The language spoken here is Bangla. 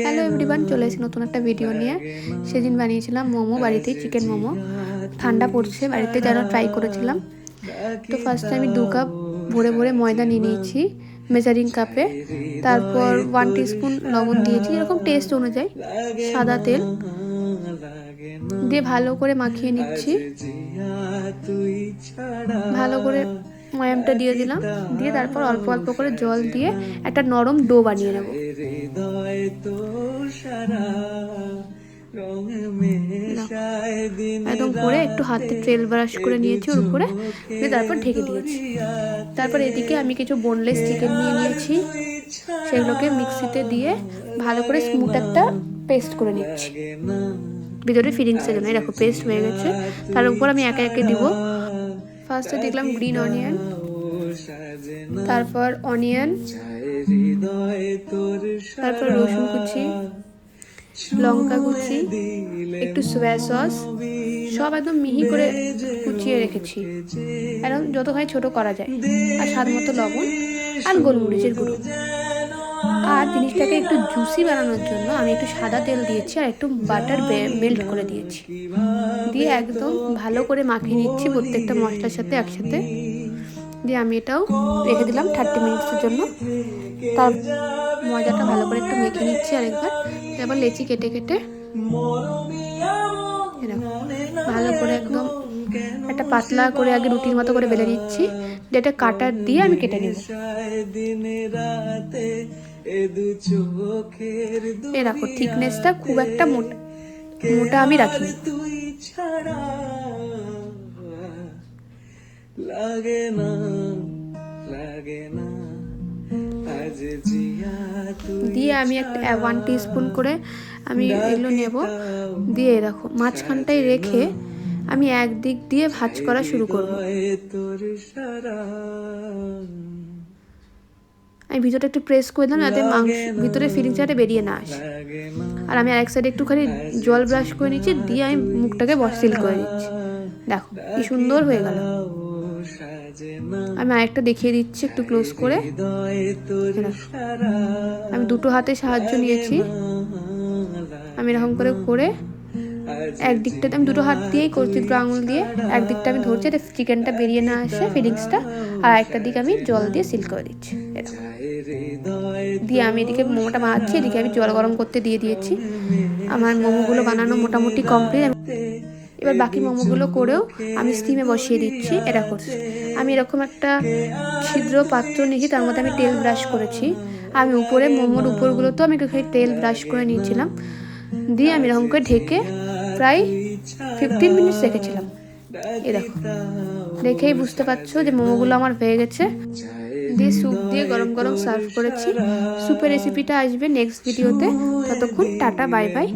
হ্যালো এভরিওয়ান, চলে এসেছি নতুন একটা ভিডিও নিয়ে। সেদিন বানিয়েছিলাম মোমো বাড়িতেই, চিকেন মোমো। ঠান্ডা পড়ছে, বাড়িতে যেন ট্রাই করেছিলাম। তো ফার্স্টে আমি 2 কাপ ভরে ভরে ময়দা নিয়ে নিয়েছি মেজারিং কাপে। তারপর 1 টিস্পুন লবণ দিয়েছি, এরকম টেস্ট অনুযায়ী। সাদা তেল দিয়ে ভালো করে মাখিয়ে নিচ্ছি। ভালো করে ময়ামটা দিয়ে দিলাম, দিয়ে তারপর অল্প অল্প করে জল দিয়ে একটা নরম ডো বানিয়ে নেব। একদম করে একটু হাতে তেল ব্রাশ করে নিয়েছি ওর উপরে, দিয়ে তারপর ঢেকে দিয়েছি। তারপর এদিকে আমি কিছু বোনলেস চিকেন নিয়ে নিয়েছি, সেগুলোকে মিক্সিতে দিয়ে ভালো করে স্মুথ একটা পেস্ট করে নিচ্ছি ভিতরে ফিলিংসের জন্য। দেখো পেস্ট হয়ে গেছে। তার উপর আমি একে একে দিব। ফার্স্টে দেখলাম গ্রিন অনিয়ন, তারপর অনিয়ন, তারপর রসুন কুচি, লঙ্কা কুচি, একটু সোয়া সস, সব একদম মিহি করে কুচিয়ে রেখেছি, একদম যতখানি ছোট করা যায়। আর স্বাদ মতো লবণ আর গোলমরিচের গুঁড়ো। আর জিনিসটাকে একটু জুসি বানানোর জন্য আমি একটু সাদা তেল দিয়েছি আর একটু বাটার মেল্ট করে দিয়েছি। দিয়ে একদম ভালো করে মাখিয়ে নিচ্ছি প্রত্যেকটা মশলার সাথে একসাথে। দিয়ে আমি এটাও রেখে দিলাম 30 মিনিটসের জন্য। তার ময়দাটা ভালো করে একটু মেখে নিচ্ছি আরেকবার। তারপর লেচি কেটে কেটে ভালো করে একদম একটা পাতলা করে আগে রুটির মতো করে বেলে নিচ্ছি, যেটা কাটার দিয়ে আমি কেটে নেব। এই রাখো, থিকনেসটা খুব একটা মোটা আমি রাখি। দিয়ে আমি একটা 1 টিস্পুন করে আমি এগুলো নেব। দিয়ে দেখো মাঝখানটায় রেখে আমি একদিক দিয়ে ভাঁজ করা শুরু করব। আমি ভিতরটা একটু প্রেস করে দিলাম যাতে মাংস ভিতরে ফিলিংসটা বেরিয়ে না আসে। আর আমি আরেক সাইডে একটুখানি জল ব্রাশ করে নিচ্ছি, দিয়ে আমি মুখটাকে সিল করে দিচ্ছি। দেখো কি সুন্দর হয়ে গেল। আমি আরেকটা দেখিয়ে দিচ্ছি একটু ক্লোজ করে। আমি দুটো হাতে সাহায্য নিয়েছি। আমি এরকম করে করে একদিকটাতে আমি দুটো হাত দিয়েই করছি, দুটো আঙুল দিয়ে একদিকটা আমি ধরছি যাতে চিকেনটা বেরিয়ে না আসে ফিলিংসটা, আর একটা দিক আমি জল দিয়ে সিল করে দিচ্ছি। দিয়ে আমি এদিকে মোমোটা বানাচ্ছি, এদিকে আমি জল গরম করতে দিয়ে দিয়েছি। আমার মোমোগুলো বানানো মোটামুটি কমপ্লিট। এবার বাকি মোমোগুলো করেও আমি স্টিমে বসিয়ে দিচ্ছি। এটা করছি আমি এরকম একটা ছিদ্র পাত্র নিয়েছি, তার মধ্যে আমি তেল ব্রাশ করেছি। আমি উপরে মোমোর উপরগুলোতেও আমি তেল ব্রাশ করে নিয়েছিলাম। দিয়ে আমি এরকম করে ঢেকে প্রায় 15 মিনিটস রেখেছিলাম। এই দেখো, দেখেই বুঝতে পারছো যে মোমোগুলো আমার হয়ে গেছে। দিয়ে স্যুপ দিয়ে গরম গরম সার্ভ করেছি। স্যুপের রেসিপিটা আসবে নেক্সট ভিডিওতে। ততক্ষণ টাটা, বাই বাই।